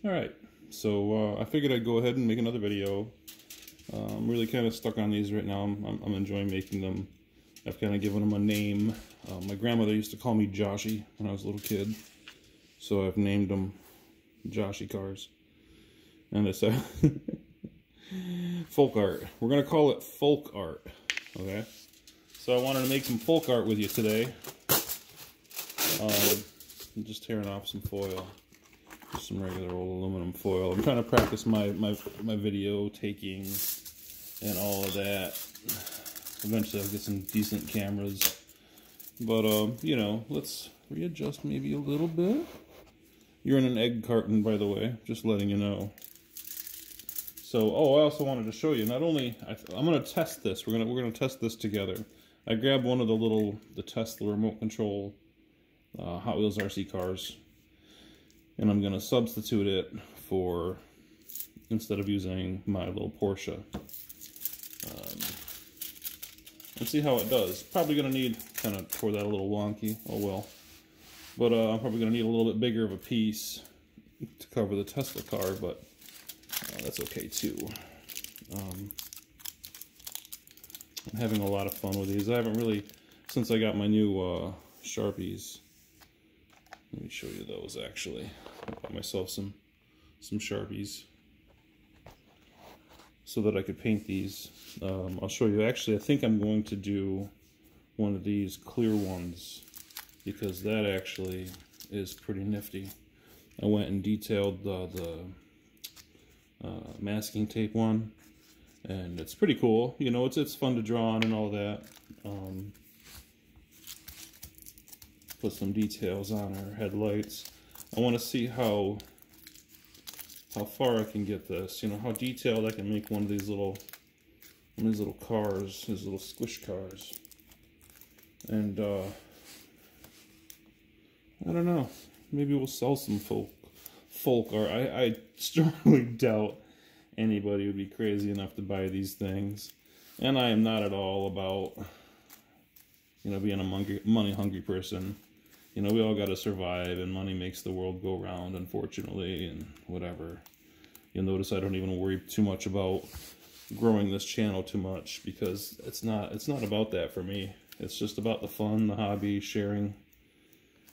Alright, so I figured I'd go ahead and make another video. I'm really kind of stuck on these right now. I'm enjoying making them. I've kind of given them a name. My grandmother used to call me Joshy when I was a little kid, so I've named them Joshy cars. And it's folk art. We're going to call it folk art, okay? So I wanted to make some folk art with you today. I'm just tearing off some foil. Just some regular old aluminum foil. I'm trying to practice my video taking and all of that. Eventually I'll get some decent cameras. But, you know, let's readjust maybe a little bit. You're in an egg carton, by the way. Just letting you know. So, I also wanted to show you, not only, I'm going to test this. We're gonna test this together. I grabbed one of the Tesla remote control Hot Wheels RC cars. And I'm going to substitute it for, instead of using my little Porsche. And see how it does. Probably going to need, kind of tore that a little wonky, oh well. But I'm probably going to need a little bit bigger of a piece to cover the Tesla car, but that's okay too. I'm having a lot of fun with these. I haven't really, since I got my new Sharpies. Let me show you those actually. I bought myself some Sharpies so that I could paint these. I'll show you. Actually, I think I'm going to do one of these clear ones because that actually is pretty nifty. I went and detailed the masking tape one, and it's pretty cool. You know, it's fun to draw on and all that. Put some details on our headlights. I want to see how far I can get this. You know, how detailed I can make one of these little cars, these little squish cars. And I don't know. Maybe we'll sell some folk art. I strongly doubt anybody would be crazy enough to buy these things. And I am not at all about, you know, being a money-hungry person. You know, we all got to survive, and money makes the world go round, unfortunately, and whatever. You'll notice I don't even worry too much about growing this channel too much, because it's not about that for me. It's just about the fun, the hobby, sharing,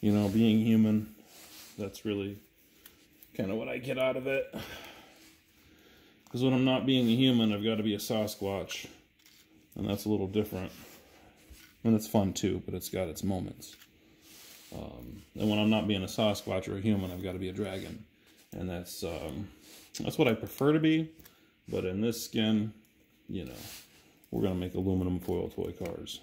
you know, being human. That's really kind of what I get out of it. Because when I'm not being a human, I've got to be a Sasquatch, and that's a little different. And it's fun too, but it's got its moments. And when I'm not being a Sasquatch or a human, I've got to be a dragon. And that's what I prefer to be. But in this skin, you know, we're going to make aluminum foil toy cars.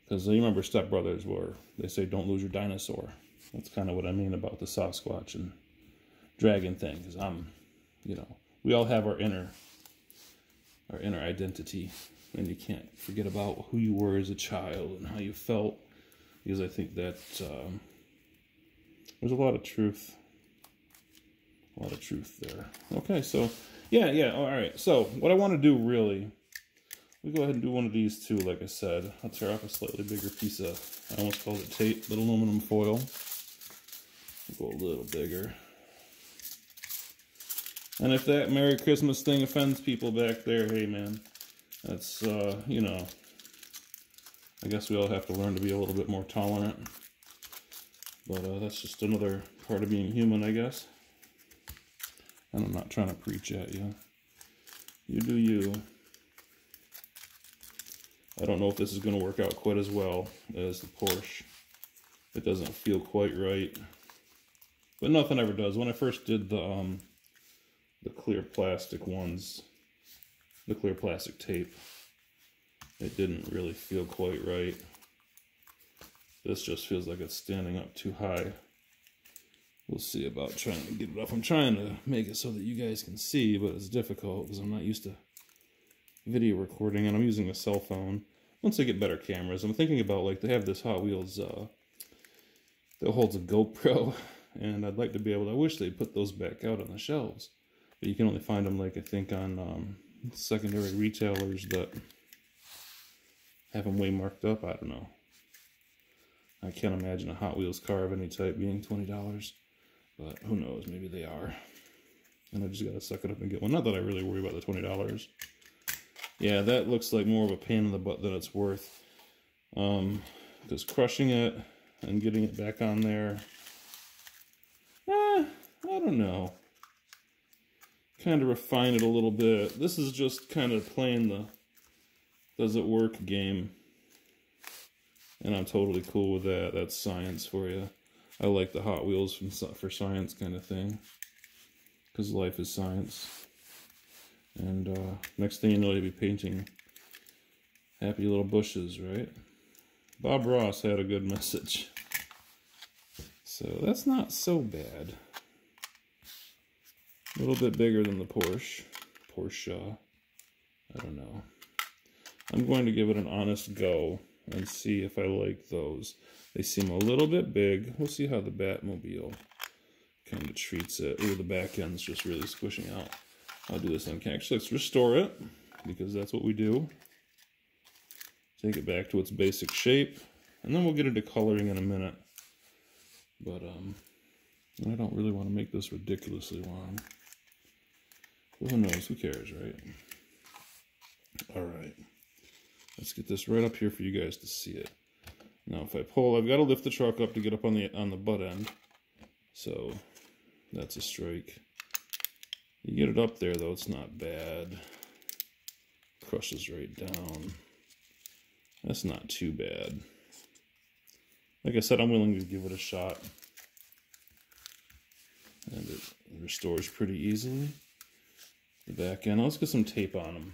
Because you remember Step Brothers, where they say don't lose your dinosaur. That's kind of what I mean about the Sasquatch and dragon thing. Because you know, we all have our inner identity. And you can't forget about who you were as a child and how you felt. Because I think that there's a lot of truth there. Okay, so yeah, all right. So what I want to do really, we go ahead and do one of these too. Like I said, I'll tear off a slightly bigger piece of, I almost called it tape, but aluminum foil. Go a little bigger. And if that Merry Christmas thing offends people back there, hey man, that's you know, I guess we all have to learn to be a little bit more tolerant. But that's just another part of being human, I guess. And I'm not trying to preach at you. You do you. I don't know if this is going to work out quite as well as the Porsche. It doesn't feel quite right. But nothing ever does. When I first did the clear plastic ones, the clear plastic tape, it didn't really feel quite right. This just feels like it's standing up too high. We'll see about trying to get it up. I'm trying to make it so that you guys can see, but it's difficult because I'm not used to video recording, and I'm using a cell phone. Once I get better cameras, I'm thinking about, like, they have this Hot Wheels that holds a GoPro, and I'd like to be able to, I wish they'd put those back out on the shelves. But you can only find them, like, I think on secondary retailers that have them way marked up. I don't know. I can't imagine a Hot Wheels car of any type being $20. But who knows, maybe they are. And I just gotta suck it up and get one. Not that I really worry about the $20. Yeah, that looks like more of a pain in the butt than it's worth. Because crushing it and getting it back on there, I don't know. Kind of refine it a little bit. This is just kind of playing the does it work game. And I'm totally cool with that. That's science for you. I like the Hot Wheels for science kind of thing. Because life is science. And next thing you know, you'll be painting happy little bushes, right? Bob Ross had a good message. So that's not so bad. A little bit bigger than the Porsche. I don't know. I'm going to give it an honest go and see if I like those. They seem a little bit big. We'll see how the Batmobile kind of treats it. Ooh, the back end's just really squishing out. I'll do this on camera. Actually, let's restore it, because that's what we do. Take it back to its basic shape, and then we'll get into coloring in a minute. But I don't really want to make this ridiculously long. Well, who knows? Who cares, right? Alright. Let's get this right up here for you guys to see it. Now, if I pull, I've got to lift the truck up to get up on the butt end. So, that's a strike. You get it up there, though, it's not bad. Crushes right down. That's not too bad. Like I said, I'm willing to give it a shot. And it restores pretty easily. The back end. Let's get some tape on them.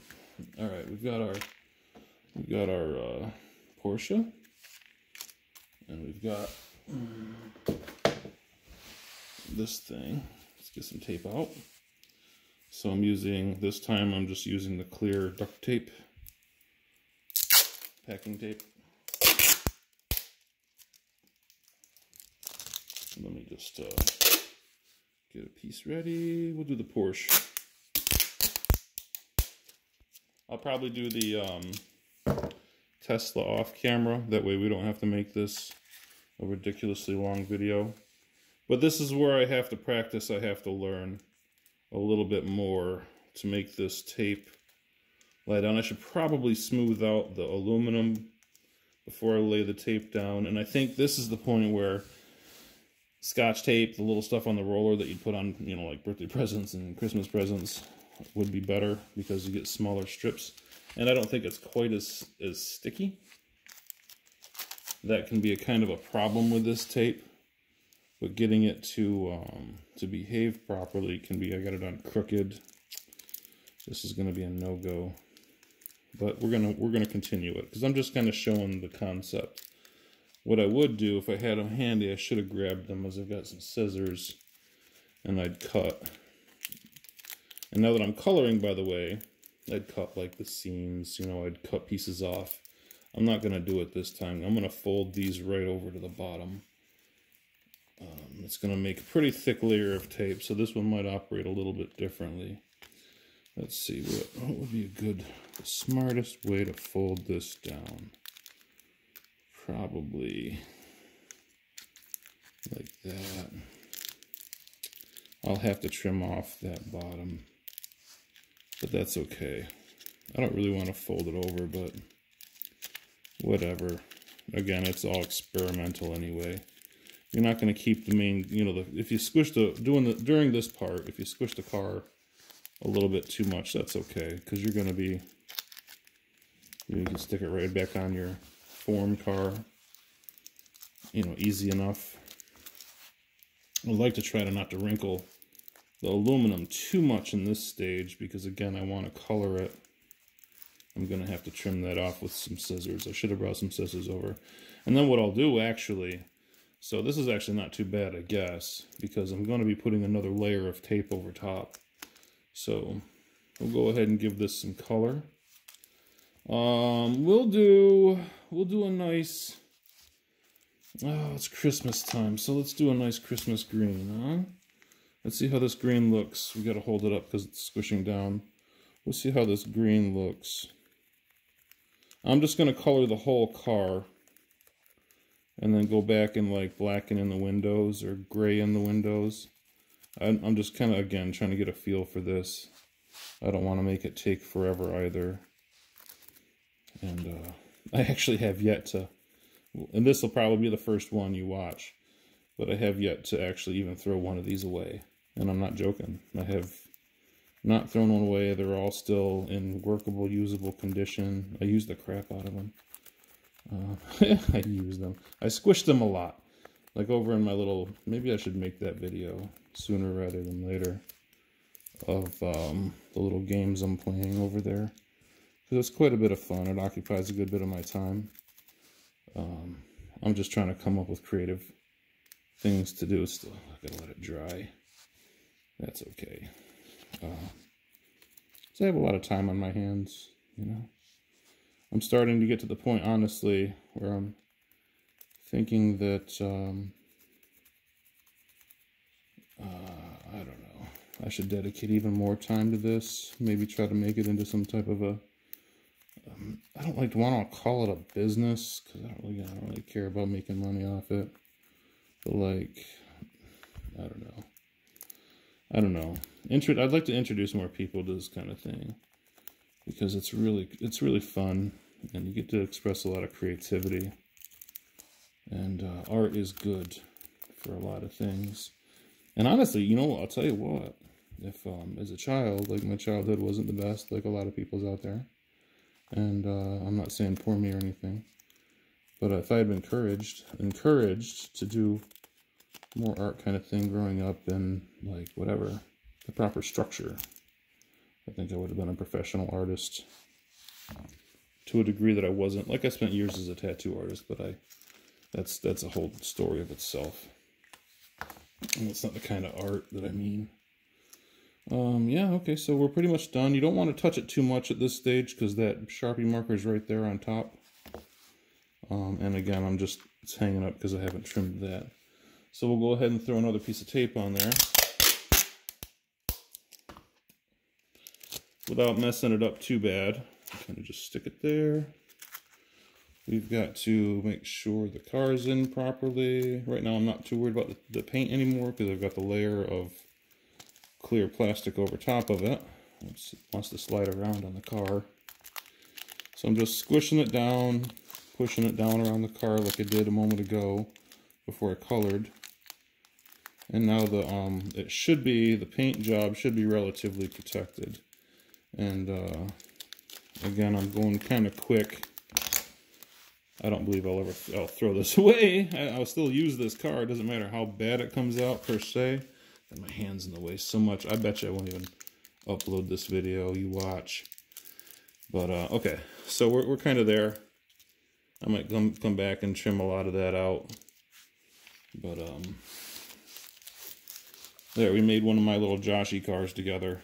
Alright, we've got our Porsche. And we've got this thing. Let's get some tape out. So I'm using, this time I'm just using the clear duct tape. Packing tape. Let me just get a piece ready. We'll do the Porsche. I'll probably do the Tesla off camera. That way we don't have to make this a ridiculously long video. But this is where I have to practice. I have to learn a little bit more to make this tape lie down. I should probably smooth out the aluminum before I lay the tape down. And I think this is the point where Scotch tape, the little stuff on the roller that you'd put on, you know, like birthday presents and Christmas presents, would be better because you get smaller strips. And I don't think it's quite as sticky. That can be a kind of a problem with this tape. But getting it to behave properly can be, I got it on crooked. This is gonna be a no-go. But we're gonna continue it because I'm just kind of showing the concept. What I would do if I had them handy, I should have grabbed them, as I've got some scissors and I'd cut. And now that I'm coloring, by the way, I'd cut like the seams, you know, I'd cut pieces off. I'm not gonna do it this time. I'm gonna fold these right over to the bottom. It's gonna make a pretty thick layer of tape, so this one might operate a little bit differently. Let's see, what would be the smartest way to fold this down? Probably like that. I'll have to trim off that bottom, but that's okay. I don't really want to fold it over, but whatever. Again, it's all experimental anyway. You're not going to keep the main, you know, if you squish during this part, if you squish the car a little bit too much, that's okay, because you're going to be, you can stick it right back on your form car, you know, easy enough. I'd like to try not to wrinkle the aluminum too much in this stage, because again, I want to color it. I'm going to have to trim that off with some scissors. I should have brought some scissors over. And then what I'll do, actually, so this is actually not too bad, I guess, because I'm going to be putting another layer of tape over top. So we'll go ahead and give this some color. We'll do a nice, oh, it's Christmas time, so let's do a nice Christmas green, huh? Let's see how this green looks. We got to hold it up because it's squishing down. We'll see how this green looks. I'm just going to color the whole car. and then go back and like blacken in the windows or gray in the windows. I'm just kind of, again, trying to get a feel for this. I don't want to make it take forever either. And I actually have yet to, and this will probably be the first one you watch, but I have yet to actually even throw one of these away. And I'm not joking. I have not thrown one away. They're all still in workable, usable condition. I use the crap out of them. I use them. I squish them a lot. Like over in my little, maybe I should make that video sooner rather than later of the little games I'm playing over there. Because it's quite a bit of fun. It occupies a good bit of my time. I'm just trying to come up with creative things to do. Still, I gotta let it dry. That's okay. So I have a lot of time on my hands, you know. I'm starting to get to the point, honestly, where I'm thinking that, I don't know, I should dedicate even more time to this. Maybe try to make it into some type of a, I don't like to want to call it a business, because I don't really care about making money off it. But like, I don't know. I'd like to introduce more people to this kind of thing, because it's really fun, and you get to express a lot of creativity. And art is good for a lot of things. And honestly, you know, I'll tell you what, if as a child, like my childhood wasn't the best, like a lot of people's out there, and I'm not saying poor me or anything, but if I had been encouraged to do more art kind of thing growing up and like whatever, the proper structure, I think I would have been a professional artist to a degree that I wasn't. Like I spent years as a tattoo artist, but that's a whole story of itself. And it's not the kind of art that I mean. Yeah, okay, so we're pretty much done. You don't want to touch it too much at this stage because that Sharpie marker is right there on top. And again, it's hanging up because I haven't trimmed that. So we'll go ahead and throw another piece of tape on there without messing it up too bad. Kind of just stick it there. We've got to make sure the car is in properly. Right now I'm not too worried about the paint anymore because I've got the layer of clear plastic over top of it. It wants to slide around on the car. So I'm just squishing it down, pushing it down around the car like I did a moment ago before I colored. And now the paint job should be relatively protected. And again, I'm going kind of quick. I don't believe I'll throw this away. I'll still use this car. It doesn't matter how bad it comes out per se. And my hand's in the way so much. I bet you I won't even upload this video. You watch. But okay, so we're kind of there. I might come back and trim a lot of that out. But there, we made one of my little Joshy cars together.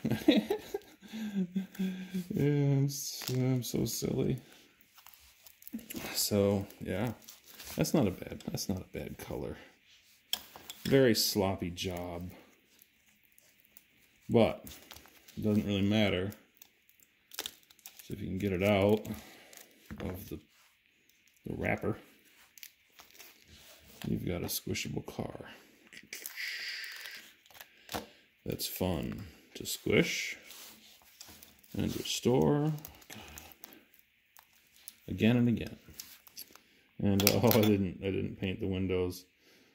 Yeah, I'm so silly. So yeah, that's not a bad color. Very sloppy job, but it doesn't really matter. So if you can get it out of the wrapper, you've got a squishable car. That's fun to squish and restore again and again. And oh, I didn't paint the windows,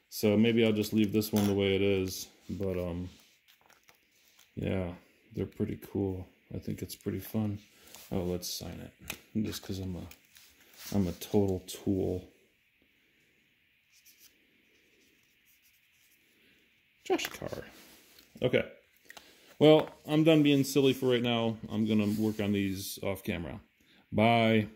so maybe I'll just leave this one the way it is. But yeah, they're pretty cool. I think it's pretty fun. Oh, let's sign it, just because I'm a total tool. Josh Carr. Okay. Well, I'm done being silly for right now. I'm gonna work on these off camera. Bye.